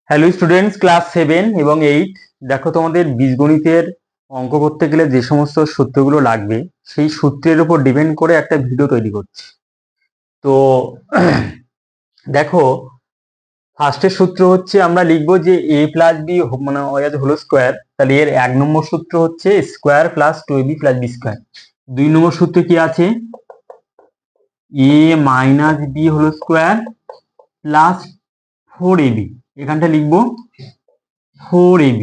Hello students, class 7 এবং 8। দেখো, তোমাদের বীজগণিতের অঙ্ক করতে গেলে যে সমস্ত সূত্রগুলো লাগবে সেই সূত্রের উপর ডিপেন্ড করে একটা ভিডিও তৈরি করছি। তো দেখো, ফার্স্টের সূত্র হচ্ছে আমরা লিখবো যে a প্লাস বি মানে হোল স্কোয়ার। তাহলে এর 1 নম্বর সূত্র হচ্ছে square plus 2ab plus B square. 2 নম্বর সূত্রে কি আছে? a minus B whole square plus 4ab। এখানটা লিখবো 4ab।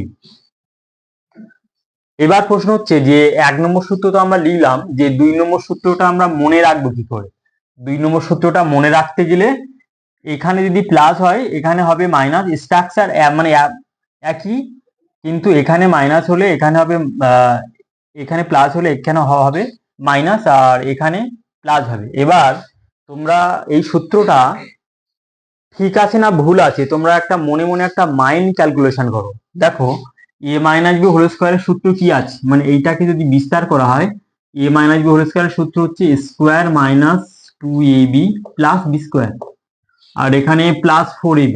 এবার প্রশ্ন হচ্ছে যে 1 নম্বর সূত্র তো আমরা লিখলাম, যে 2 নম্বর সূত্রটা আমরা মনে রাখবো কি করে? 2 নম্বর সূত্রটা মনে রাখতে গেলে এখানে যদি প্লাস হয় এখানে হবে মাইনাস। স্ট্রাকচার মানে একই, কিন্তু এখানে মাইনাস হলে এখানে হবে এখানে প্লাস হলে এখানে হবে মাইনাস, আর এখানে প্লাস হবে। এবার তোমরা এই সূত্রটা ঠিক আছে না ভুল আছে তোমরা একটা মনে মনে একটা মাইন্ড ক্যালকুলেশন করো। দেখো, এ মাইনাস বি হোল স্কোয়ারের সূত্র কি আছে, মানে এইটাকে যদি বিস্তার করা হয়, এ মাইনাস বি হোল স্কোয়ারের সূত্র হচ্ছে square minus 2ab plus B square, আর এখানে প্লাস 4ab।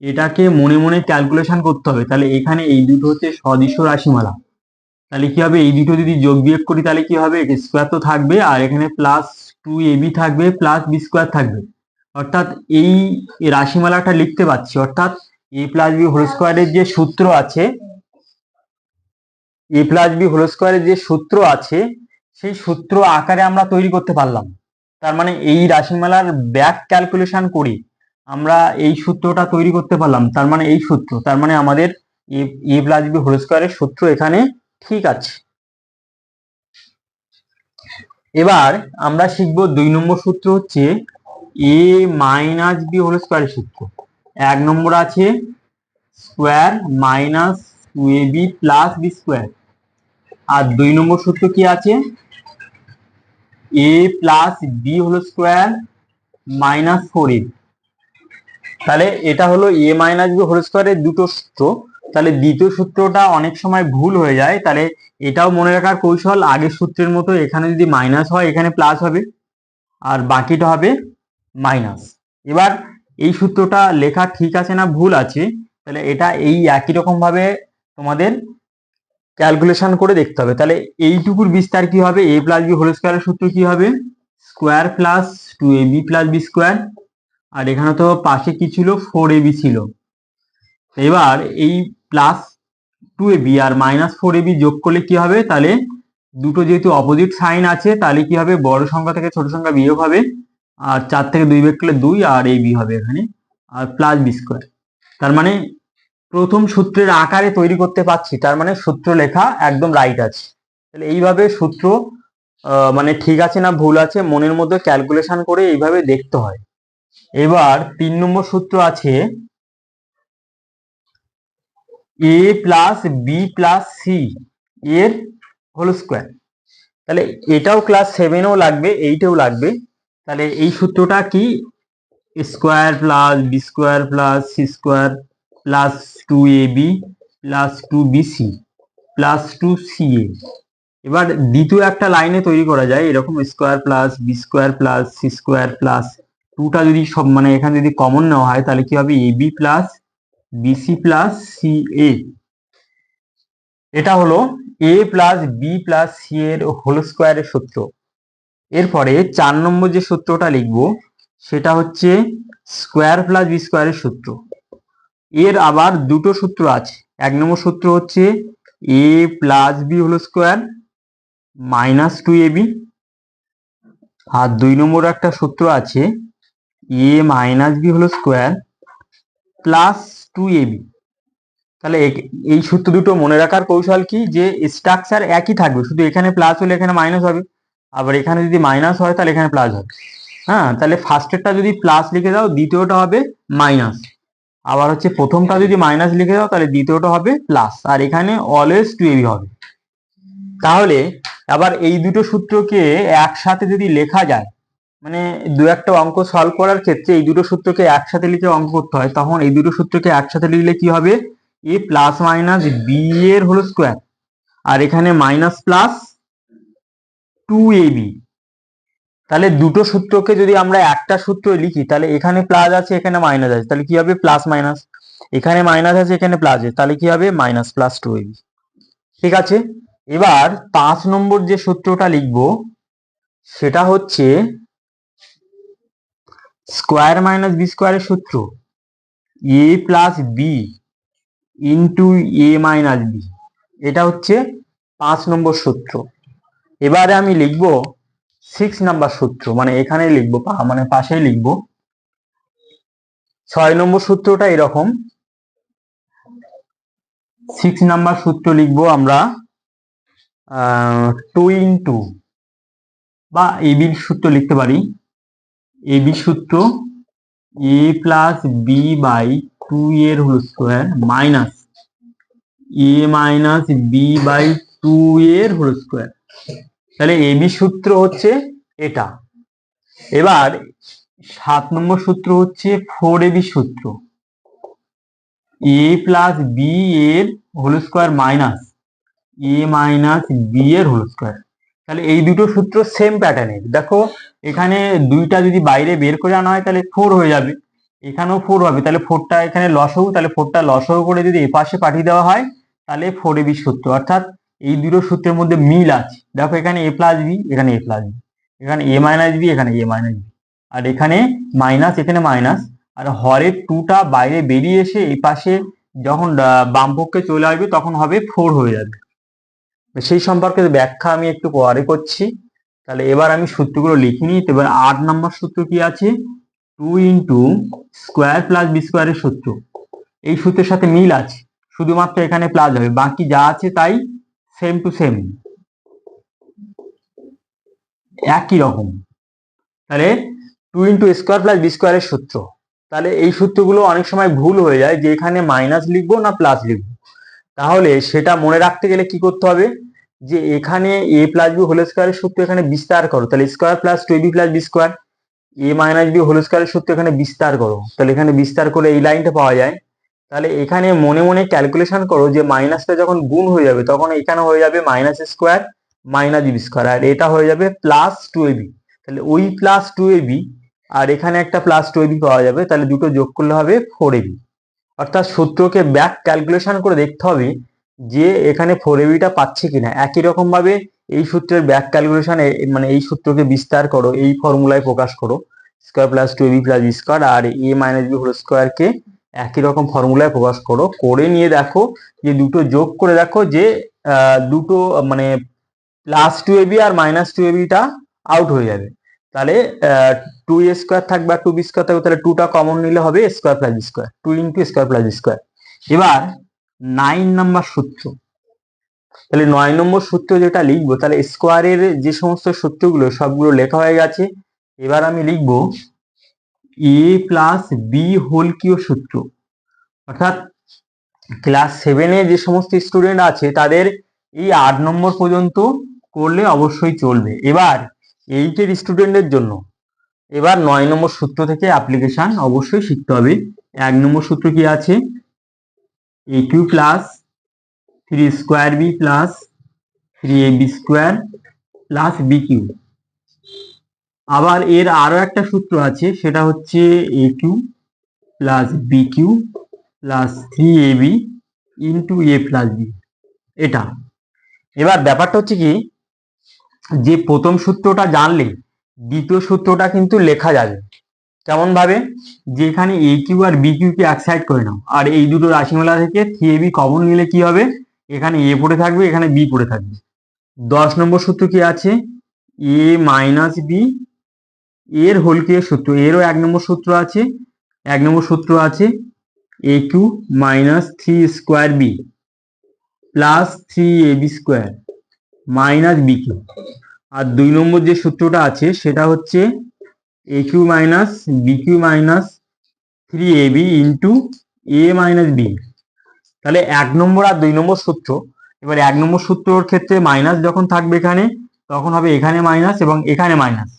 এটাকে মনে মনে ক্যালকুলেশন করতে হবে। তাহলে এখানে এই দুটো হচ্ছে সদৃশ্য রাশিমালা। তাহলে কি হবে, এই দুটো যদি যোগ বিয়োগ করি তাহলে কি হবে, স্কোয়ার তো থাকবে আর এখানে প্লাস 2ab থাকবে প্লাস বি স্কোয়ার থাকবে। অর্থাৎ এই রাশিমালাটা লিখতে পাচ্ছি, অর্থাৎ এ প্লাস বি হোল স্কোয়ারের যে সূত্র আছে, এ প্লাস বি হোল স্কোয়ারের যে সূত্র আছে সেই সূত্র আকারে আমরা তৈরি করতে পারলাম। তার মানে এই রাশিমালার ব্যাক ক্যালকুলেশন করি আমরা এই সূত্রটা তৈরি করতে পারলাম। তার মানে এই সূত্র, তার মানে আমাদের এ প্লাস বি হোল স্কোয়ারের সূত্র এখানে ঠিক আছে। এবার আমরা শিখবো 2 নম্বর সূত্র হচ্ছে এ মাইনাস বি হোল স্কোয়ারের সূত্র। 1 নম্বর আছে square minus 2ab plus B square, আর 2 নম্বর সূত্র কি আছে, A plus B whole square minus 4ab। তাহলে এটা হলো এ মাইনাস বি হোল স্কোয়ারের দুটো সূত্র। তাহলে দ্বিতীয় সূত্রটা অনেক সময় ভুল হয়ে যায়, তাহলে এটাও মনে রাখার কৌশল, আগের সূত্রের মতো এখানে যদি মাইনাস হয় এখানে প্লাস হবে আর বাকিটা হবে মাইনাস। এবার এই সূত্রটা লেখা ঠিক আছে না ভুল আছে, তাহলে এটা এই একই রকম ভাবে তোমাদের ক্যালকুলেশন করে দেখতে হবে। তাহলে এইটুকুর বিস্তার কি হবে, এ প্লাস বি হোল স্কোয়ারের সূত্র কি হবে, square plus 2ab plus B square, আর এখানে তো পাশে কি ছিল, 4ab ছিল। এবার এই প্লাস 2ab আর মাইনাস 4ab যোগ করলে কি হবে, তাহলে দুটো যেহেতু অপোজিট সাইন আছে তাহলে কি হবে, বড় সংখ্যা থেকে ছোট সংখ্যা বিয়োগ হবে, আর 4 থেকে 2 বিয়োগ করলে 2 আর ab হবে এখানে, আর প্লাস বি স্কোয়ার। তার মানে প্রথম সূত্রের আকারে তৈরি করতে পারছি, তার মানে সূত্র লেখা একদম রাইট আছে। তাহলে এইভাবে সূত্র মানে ঠিক আছে না ভুল আছে মনের মধ্যে ক্যালকুলেশন করে এইভাবে দেখতে হয়। এবার 3 নম্বর সূত্র আছে A plus B plus C এর হোল স্কোয়ার। তাহলে এটাও ক্লাস 7-এও লাগবে, 8-এও লাগবে। তাহলে এই সূত্রটা কি, square plus B square plus C square plus 2ab plus 2bc plus 2ca। এবার দ্বিতীয় একটা লাইনে তৈরি করা যায় এরকম, square plus B square plus C square plus 2টা যদি সব মানে এখানে যদি কমন নেওয়া হয় তাহলে কি হবে, ab plus BC plus ca। এটা হলো A plus B plus C এর হোল স্কোয়ারের সূত্র। এরপরে 4 নম্বর যে সূত্রটা লিখবো সেটা হচ্ছে স্কোয়ার প্লাস বি স্কোয়ারের সূত্র। এর আবার দুটো সূত্র আছে। 1 নম্বর সূত্র হচ্ছে A plus B whole square minus 2ab, আর 2 নম্বর একটা সূত্র আছে A minus B whole square plus 2ab। তাহলে এই সূত্র দুটো মনে রাখার কৌশল কি, যে স্ট্রাকচার একই থাকবে, শুধু এখানে প্লাস হলে এখানে মাইনাস হবে, আবার এখানে যদি মাইনাস হয় তাহলে এখানে প্লাস হবে। হ্যাঁ, তাহলে ফার্স্টেরটা যদি প্লাস লিখে দাও দ্বিতীয়টা হবে মাইনাস, আবার হচ্ছে প্রথমটা যদি মাইনাস লিখে দাও তাহলে দ্বিতীয়টা হবে প্লাস, আর এখানে অলওয়েজ 2ab হবে। তাহলে আবার এই দুটো সূত্রকে একসাথে যদি লেখা যায়, মানে দু একটা অঙ্ক সলভ করার ক্ষেত্রে এই দুটো সূত্রকে একসাথে লিখে অঙ্ক করতে হয়, তখন এই দুটো সূত্রকে একসাথে লিখলে কি হবে, এ প্লাস মাইনাস বি এর হোল স্কোয়ার, আর এখানে মাইনাস প্লাস 2ab। তাহলে দুটো সূত্রকে যদি আমরা একটা সূত্র লিখি তাহলে এখানে প্লাস আছে এখানে মাইনাস আছে, তাহলে কি হবে, প্লাস মাইনাস। এখানে মাইনাস আছে এখানে প্লাস আছে, তাহলে কি হবে মাইনাস প্লাস 2ab। ঠিক আছে, এবার 5 নম্বর যে সূত্রটা লিখবো সেটা হচ্ছে স্কোয়ার মাইনাস বি স্কোয়ারের সূত্র, এ plus B into A minus B. এটা হচ্ছে 5 নম্বর সূত্র। এবারে আমি লিখব 6 নাম্বার সূত্র, মানে এখানে লিখবো মানে পাশেই লিখবো। 6 নম্বর সূত্রটা এরকম, 6 নাম্বার সূত্র লিখবো আমরা 2 ইন্টু বা এবির সূত্র লিখতে পারি, এবি সূত্র এ প্লাস বি বাই 2 এর whole square minus A minus B by 2 এর হোল স্কোয়ার। তাহলে এবি সূত্র হচ্ছে এটা। এবার 7 নম্বর সূত্র হচ্ছে 4ab সূত্র, এ প্লাস বি এর whole square minus A minus B এর হোল স্কোয়ার। তাহলে এই দুটো সূত্র সেম প্যাটার্নের। দেখো এখানে দুইটা যদি বাইরে বের করে আনা হয় তাহলে 4 হয়ে যাবে, এখানেও 4 হবে, তাহলে 4টা এখানে লসাগু, তাহলে 4টা লসাগু করে যদি এপাশে পাঠিয়ে দেওয়া হয় তাহলে 4ab সূত্র। অর্থাৎ এই দুটো সূত্রের মধ্যে মিল আছে। দেখো এখানে a প্লাস বি, এখানে a প্লাস বি, এখানে a মাইনাস বি, এখানে a মাইনাস বি, আর এখানে মাইনাস, এখানে মাইনাস, আর হরের 2টা বাইরে বেরিয়ে এসে এই পাশে যখন বাম পক্ষে চলে আসবে তখন হবে 4 হয়ে যাবে। সেই সম্পর্কে ব্যাখ্যা আমি একটু পরে করছি। তাহলে এবার আমি সূত্রগুলো লিখে নিই। এবার 8 নম্বর সূত্র কি আছে, 2 ইন্টু স্কোয়ার প্লাস বি স্কোয়ারের সূত্র। এই সূত্রের সাথে মিল আছে, শুধুমাত্র এখানে প্লাস হবে, বাকি যা আছে তাই সেম টু সেম, একই রকম। তাহলে 2 ইন্টু স্কোয়ার প্লাস বি স্কোয়ারের সূত্র। তাহলে এই সূত্রগুলো অনেক সময় ভুল হয়ে যায় যে এখানে মাইনাস লিখবো না প্লাস লিখবো। তাহলে সেটা মনে রাখতে গেলে কি করতে হবে, যে এখানে এ প্লাস বি হোল স্কোয়ারের সূত্র এখানে বিস্তার করো, তাহলে square plus 2ab plus B square. A minus B whole স্কোয়ারের সূত্র এখানে বিস্তার করো, তাহলে এখানে বিস্তার করে এই লাইনটা পাওয়া যায়। তাহলে এখানে মনে মনে ক্যালকুলেশন করো যে মাইনাসটা যখন গুণ হয়ে যাবে তখন এখানে হয়ে যাবে minus square minus B square, আর এটা হয়ে যাবে প্লাস 2ab। তাহলে ওই প্লাস 2ab আর এখানে একটা প্লাস 2ab পাওয়া যাবে, তাহলে দুটো যোগ করলে হবে 4ab। অর্থাৎ সূত্রকে ব্যাক ক্যালকুলেশন করে দেখতে হবে যে এখানে 4abটা পাচ্ছে কিনা। একই রকম ভাবে এই সূত্রের ব্যাক ক্যালকুলেশন, মানে এই সূত্রকে বিস্তার করো, এই ফর্মুলায় প্রকাশ করো, square plus 2ab plus B square, আর এ মাইনাস বি হোল স্কোয়ারকে একই রকম ফর্মুলায় প্রকাশ করো, করে নিয়ে দেখো যে দুটো যোগ করে দেখো যে দুটো মানে প্লাস 2ab আর মাইনাস 2abটা আউট হয়ে যাবে। তাহলে 2a স্কোয়ার থাকবে আর 2b স্কোয়ার থাকবে, তাহলে 2টা কমন নিলে হবে square plus B square, 2 into square plus B square. এবার 9 নাম্বার সূত্র, তাহলে 9 নম্বর সূত্র যেটা লিখবো, তাহলে স্কোয়ারের যে সমস্ত সূত্রগুলো সবগুলো লেখা হয়ে গেছে। এবার আমি লিখবো এ প্লাস বি হোল কিউব সূত্র। অর্থাৎ ক্লাস 7-এ যে সমস্ত স্টুডেন্ট আছে তাদের এই 8 নম্বর পর্যন্ত করলে অবশ্যই চলবে। এবার 8-এর স্টুডেন্টদের জন্য এবার 9 নম্বর সূত্র থেকে অ্যাপ্লিকেশন অবশ্যই শিখতে হবে। 1 নম্বর সূত্র কি আছে, A cube plus 3 square B plus 3ab square plus B cube. আবার এর আরো একটা সূত্র আছে, সেটা হচ্ছে A cube plus B cube plus 3ab into A plus B, এটা। এবার ব্যাপারটা হচ্ছে কি, যে প্রথম সূত্রটা জানলে দ্বিতীয় সূত্রটা কিন্তু লেখা যাবে। কেমন ভাবে, যে এখানে এ কিউ আর বি কিউ কে এক সাইড করে নাও, আর এই দুটো রাশিমালা থেকে 3ab কমন নিলে কি হবে, এখানে এ পড়ে থাকবে, এখানে বি পড়ে থাকবে। 10 নম্বর সূত্র কি আছে, এ মাইনাস বি এর হোল কিউবের সূত্র, এরও 1 নম্বর সূত্র আছে। 1 নম্বর সূত্র আছে A cube minus 3 square B plus 3ab square minus B cube. আর 2 নম্বর যে সূত্রটা আছে সেটা হচ্ছে A cube minus B cube minus 3ab into A minus B. তাহলে 1 নম্বর আর 2 নম্বর সূত্র। এবার 1 নম্বর সূত্রর ক্ষেত্রে মাইনাস যখন থাকবে এখানে, তখন হবে এখানে মাইনাস এবং এখানে মাইনাস।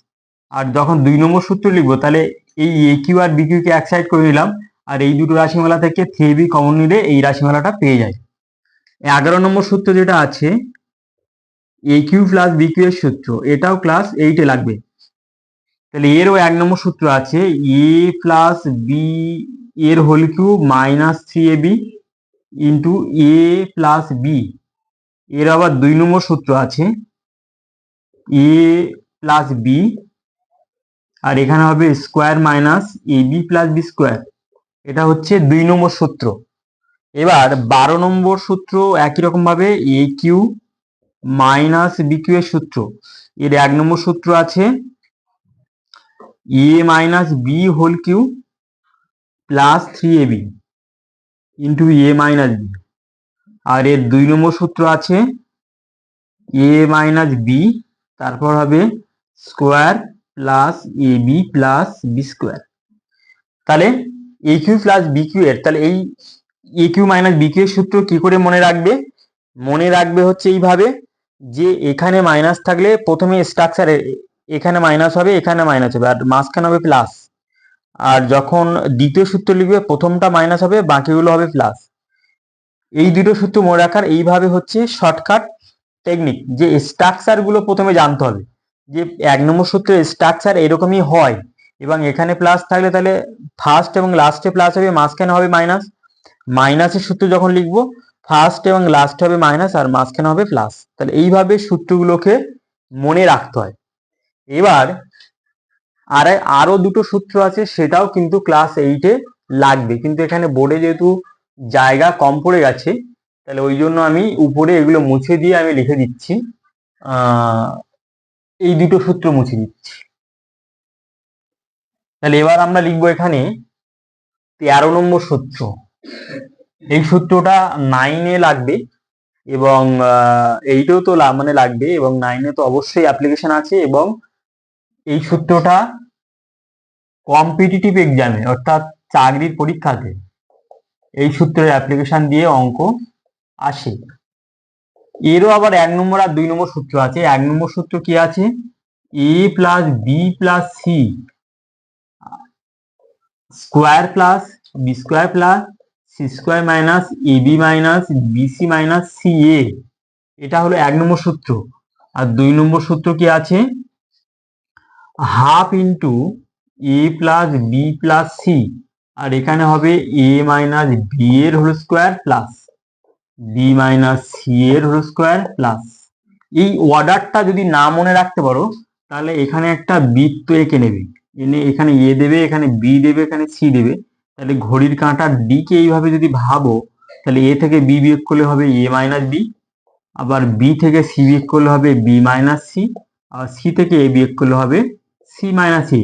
আর যখন 2 নম্বর সূত্র লিখবো, তাহলে এই এ কিউ আর বি কিউ কে এক সাইড করে নিলাম, আর এই দুটো রাশিমালা থেকে 3ab কমন নিলে এই রাশিমালাটা পেয়ে যায়। 11 নম্বর সূত্র যেটা আছে A cube plus B cube এর সূত্র, এটাও ক্লাস 8-এ লাগবে। তাহলে এরও 1 নম্বর সূত্র আছে এ প্লাস বি এর whole cube minus 3ab into A plus B. এর আবার 2 নম্বর সূত্র আছে এ প্লাস বি, আর এখানে হবে square minus A B plus B square. এটা হচ্ছে 2 নম্বর সূত্র। এবার 12 নম্বর সূত্র একই রকম ভাবে A cube minus B cube এর সূত্র। এর 1 নম্বর সূত্র আছে A minus B whole cube plus 3ab into A minus B. আর এর 2 নম্বর সূত্র আছে এ মাইনাস বি, তারপর হবে square plus A B plus B square. তাহলে A cube plus B cube এর, তাহলে এই এ কিউ মাইনাস বি কিউ এর সূত্র কি করে মনে রাখবে? মনে রাখবে হচ্ছে এইভাবে, যে এখানে মাইনাস থাকলে প্রথমে স্ট্রাকচারে এখানে মাইনাস হবে, এখানে মাইনাস হবে, আর মাঝখানে হবে প্লাস। আর যখন দ্বিতীয় সূত্র লিখবে প্রথমটা মাইনাস হবে, বাকিগুলো হবে প্লাস। এই দুটো সূত্র মনে রাখার এইভাবে হচ্ছে শর্টকাট টেকনিক, যে স্ট্রাকচার গুলো প্রথমে জানতে হবে, যে 1 নম্বর সূত্রের স্ট্রাকচার এরকমই হয়, এবং এখানে প্লাস থাকলে তাহলে ফার্স্ট এবং লাস্টে প্লাস হবে, মাঝখানে হবে মাইনাস। মাইনাসের সূত্র যখন লিখবো ফার্স্ট এবং লাস্ট হবে মাইনাস, আর মাঝখানে হবে প্লাস। তাহলে এইভাবে সূত্রগুলোকে মনে রাখতে হয়। এবার আরো দুটো সূত্র আছে, সেটাও কিন্তু ক্লাস 8-এ লাগবে, কিন্তু এখানে বোর্ডে যেহেতু জায়গা কম পড়ে গেছে, তাহলে ওই জন্য আমি উপরে এগুলো মুছে দিয়ে আমি লিখে দিচ্ছি, এই দুটো সূত্র মুছে দিচ্ছি। তাহলে এবার আমরা লিখবো এখানে 13 নম্বর সূত্র। এই সূত্রটা 9-এ লাগবে, এবং 8-এও তো মানে লাগবে, এবং 9-এ তো অবশ্যই অ্যাপ্লিকেশন আছে। এবং এই সূত্রটা কম্পিটিটিভ এক্সামে অর্থাৎ চাকরির পরীক্ষাতে এই সূত্রের অ্যাপ্লিকেশন দিয়ে অঙ্ক আসে। এরও আবার 1 নম্বর আর 2 নম্বর সূত্র আছে। 1 নম্বর সূত্র কি আছে? A plus B plus C square plus B square plus C square minus A B minus BC minus C A. এটা হলো 1 নম্বর সূত্র। আর 2 নম্বর সূত্র কি আছে? Half into A plus B plus C, আর এখানে হবে এ মাইনাস বি এর whole square plus B minus C এর হোল স্কোয়ার প্লাস। এই অর্ডারটা যদি না মনে রাখতে পারো, তাহলে এখানে একটা বৃত্ত এঁকে নেবে, এনে এখানে এ দেবে, এখানে বি দেবে, এখানে সি দেবে। তাহলে ঘড়ির কাঁটার দিকে এইভাবে যদি ভাবো, তাহলে এ থেকে বি বিয়োগ করলে হবে এ মাইনাস বি, আবার বি থেকে সি বিয়োগ করলে হবে বি মাইনাস সি, আর সি থেকে এ বিয়োগ করলে হবে সি মাইনাস এ।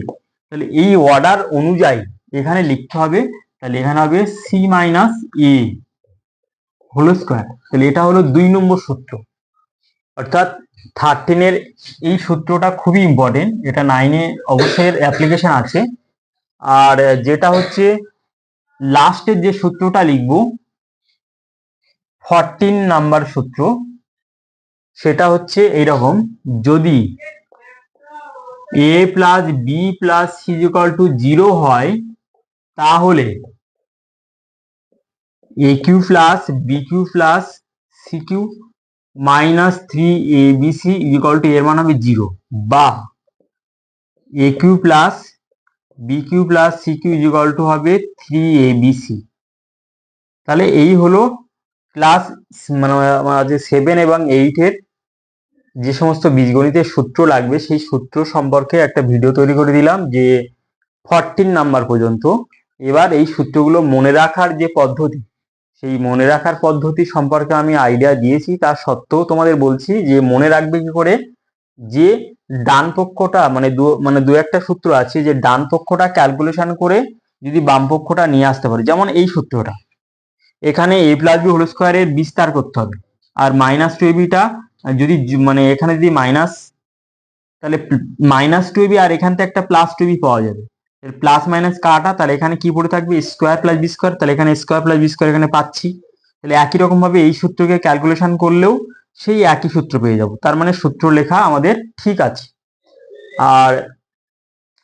তাহলে এই অর্ডার অনুযায়ী এখানে লিখতে হবে। তাহলে এখানে হবে সি মাইনাস এ হোল স্কোয়ার। তাহলে এটা হলো 2 নম্বর সূত্র। অর্থাৎ 13-এর এই সূত্রটা খুবই ইম্পর্টেন্ট, এটা 9-এ অবশ্যই অ্যাপ্লিকেশন আছে। আর যেটা হচ্ছে লাস্টের যে সূত্রটা লিখবো 14 নাম্বার সূত্র, সেটা হচ্ছে এইরকম, যদি A plus B plus C equal to 0 হয়, তাহলে A cube plus B cube plus C cube minus 3abc equal to, এর মান হবে 0, বা A cube plus B cube plus C cube equal to হবে 3abc। তাহলে এই হলো ক্লাস মানে 7 এবং 8-এর যে সমস্ত বীজগণিতের সূত্র লাগবে, সেই সূত্র সম্পর্কে একটা ভিডিও তৈরি করে দিলাম, যে 14 নাম্বার পর্যন্ত। এবার এই সূত্রগুলো মনে রাখার যে পদ্ধতি, সেই মনে রাখার পদ্ধতি সম্পর্কে আমি আইডিয়া দিয়েছি, তা সত্ত্বেও তোমাদের বলছি যে মনে রাখবে কি করে, যে ডান পক্ষটা মানে দু একটা সূত্র আছে, যে ডান পক্ষটা ক্যালকুলেশন করে যদি বাম পক্ষটা নিয়ে আসতে পারে। যেমন এই সূত্রটা, এখানে এ প্লাস বি হোল স্কোয়ারের বিস্তার করতে হবে, আর মাইনাস টু এবিটা যদি মানে এখানে যদি মাইনাস, তাহলে মাইনাস টু এবি, আর এখান থেকে একটা প্লাস টু এবি পাওয়া যাবে। প্লাস মাইনাস কাটা, তাহলে এখানে কি পড়ে থাকবে? Square plus B square. তাহলে এখানে স্কোয়ার প্লাস বি স্কোয়ার এখানে পাচ্ছি। তাহলে একই রকম ভাবে এই সূত্রকে ক্যালকুলেশন করলেও সেই একই সূত্র পেয়ে যাব। তার মানে সূত্র লেখা আমাদের ঠিক আছে। আর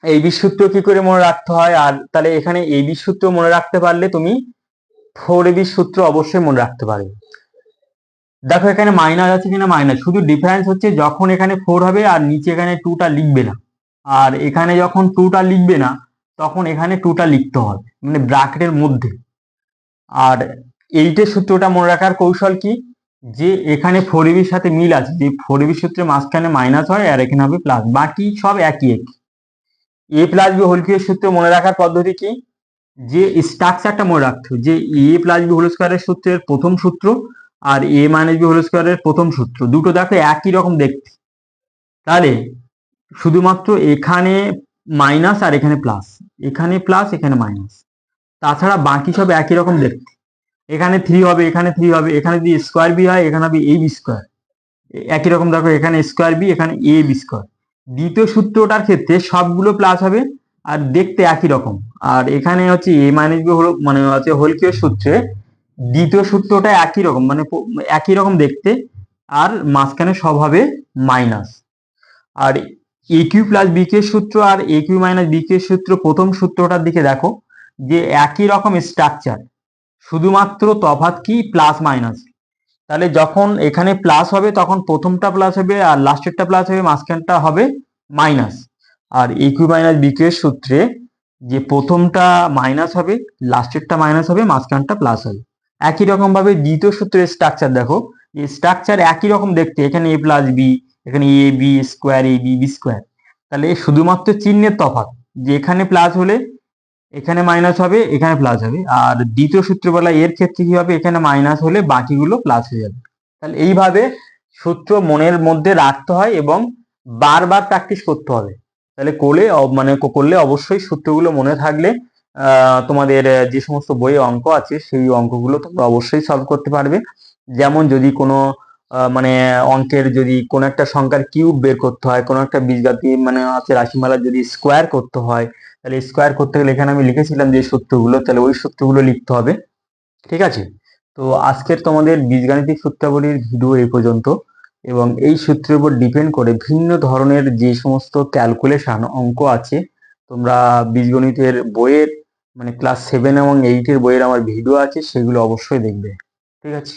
এই বি সূত্র কি করে মনে রাখতে হয়, আর তাহলে এখানে এই বি সূত্র মনে রাখতে পারলে তুমি 4ab সূত্র অবশ্যই মনে রাখতে পারবে। দেখো এখানে মাইনাস আছে কিনা, মাইনাস, শুধু ডিফারেন্স হচ্ছে যখন এখানে 4 হবে আর নিচে এখানে 2টা লিখবে না, আর এখানে যখন 2টা লিখবে না তখন এখানে 2টা লিখতে হবে, মানে ব্র্যাকেটের মধ্যে। আর 8-এর সূত্রটা মনে রাখার কৌশল কি, যে এখানে 4ab সাথে মিল আছে, যে 4ab সূত্রে মাঝখানে মাইনাস হয় আর এখানে হবে প্লাস, বাকি সব একই একই। a প্লাস বি হোল কিউবের সূত্র মনে রাখার পদ্ধতি কি, যে স্ট্রাকচারটা মনে রাখতে হবে, যে এ প্লাস বি হোল স্কোয়ারের সূত্রের প্রথম সূত্র আর এ মাইনাস বি হোল স্কোয়ারের প্রথম সূত্র দুটো দেখো একই রকম দেখতে। তাহলে শুধুমাত্র এখানে মাইনাস আর এখানে প্লাস, এখানে প্লাস এখানে মাইনাস, তাছাড়া বাকি সব একই রকম দেখতে। এখানে 3 হবে, এখানে 3 হবে, এখানে যদি স্কোয়ার বি হয় এখানে হবে এ বি স্কোয়ার, একই রকম দেখো এখানে স্কোয়ার বি এখানে এ বি স্কোয়ার। দ্বিতীয় সূত্রটার ক্ষেত্রে সবগুলো প্লাস হবে আর দেখতে একই রকম। আর এখানে হচ্ছে এ মাইনাস বি হলো মানে হচ্ছে হোল কিউবের সূত্রে দ্বিতীয় সূত্রটা একই রকম, মানে একই রকম দেখতে, আর মাঝখানে সব হবে মাইনাস। আর এ কিউ প্লাস বি কিউ সূত্র আর এ কিউ মাইনাস বি কিউ সূত্র প্রথম সূত্রটার দিকে দেখো, যে একই রকম স্ট্রাকচার, শুধুমাত্র তফাৎ কি প্লাস মাইনাস। তাহলে যখন এখানে প্লাস হবে তখন প্রথমটা প্লাস হবে আর লাস্টেরটা প্লাস হবে, মাঝখানটা হবে মাইনাস। আর এ কিউ মাইনাস বি কিউ এর সূত্রে যে প্রথমটা মাইনাস হবে, লাস্টেরটা মাইনাস হবে, মাঝখানটা প্লাস হবে। একই রকম ভাবে দ্বিতীয় সূত্রের স্ট্রাকচার দেখো, এই স্ট্রাকচার একই রকম দেখতে, এখানে এ প্লাস বি, এখানে A B square A B B square. তাহলে শুধুমাত্র চিহ্নের তফাৎ, যে এখানে প্লাস হলে এখানে মাইনাস হবে, এখানে প্লাস হবে। আর দ্বিতীয় সূত্র বলা এর ক্ষেত্রে কি হবে, এখানে মাইনাস হলে বাকিগুলো প্লাস হয়ে যাবে। তাহলে এইভাবে সূত্র মনের মধ্যে রাখতে হয় এবং বারবার প্র্যাকটিস করতে হবে। তাহলে করলে অবশ্যই সূত্রগুলো মনে থাকলে তোমাদের যে সমস্ত বইয়ে অঙ্ক আছে সেই অঙ্কগুলো তোমরা অবশ্যই সলভ করতে পারবে। যেমন যদি কোনো মানে অঙ্কের যদি কোনো একটা সংখ্যার কিউব বের করতে হয়, কোনো একটা বীজগতি মানে আছে রাশিমালার যদি স্কোয়ার করতে হয়, তাহলে স্কোয়ার করতে গেলে এখানে আমি লিখেছিলাম যে সূত্রগুলো, তাহলে ওই সূত্রগুলো লিখতে হবে। ঠিক আছে, তো আজকের তোমাদের বীজগাণিতিক সূত্রাবলীর ভিডিও এই পর্যন্ত। এবং এই সূত্রের উপর ডিপেন্ড করে ভিন্ন ধরনের যে সমস্ত ক্যালকুলেশন অঙ্ক আছে, তোমরা বীজগণিতের বইয়ের মানে ক্লাস 7 এবং 8-এর বইয়ের আমার ভিডিও আছে, সেগুলো অবশ্যই দেখবে। ঠিক আছে।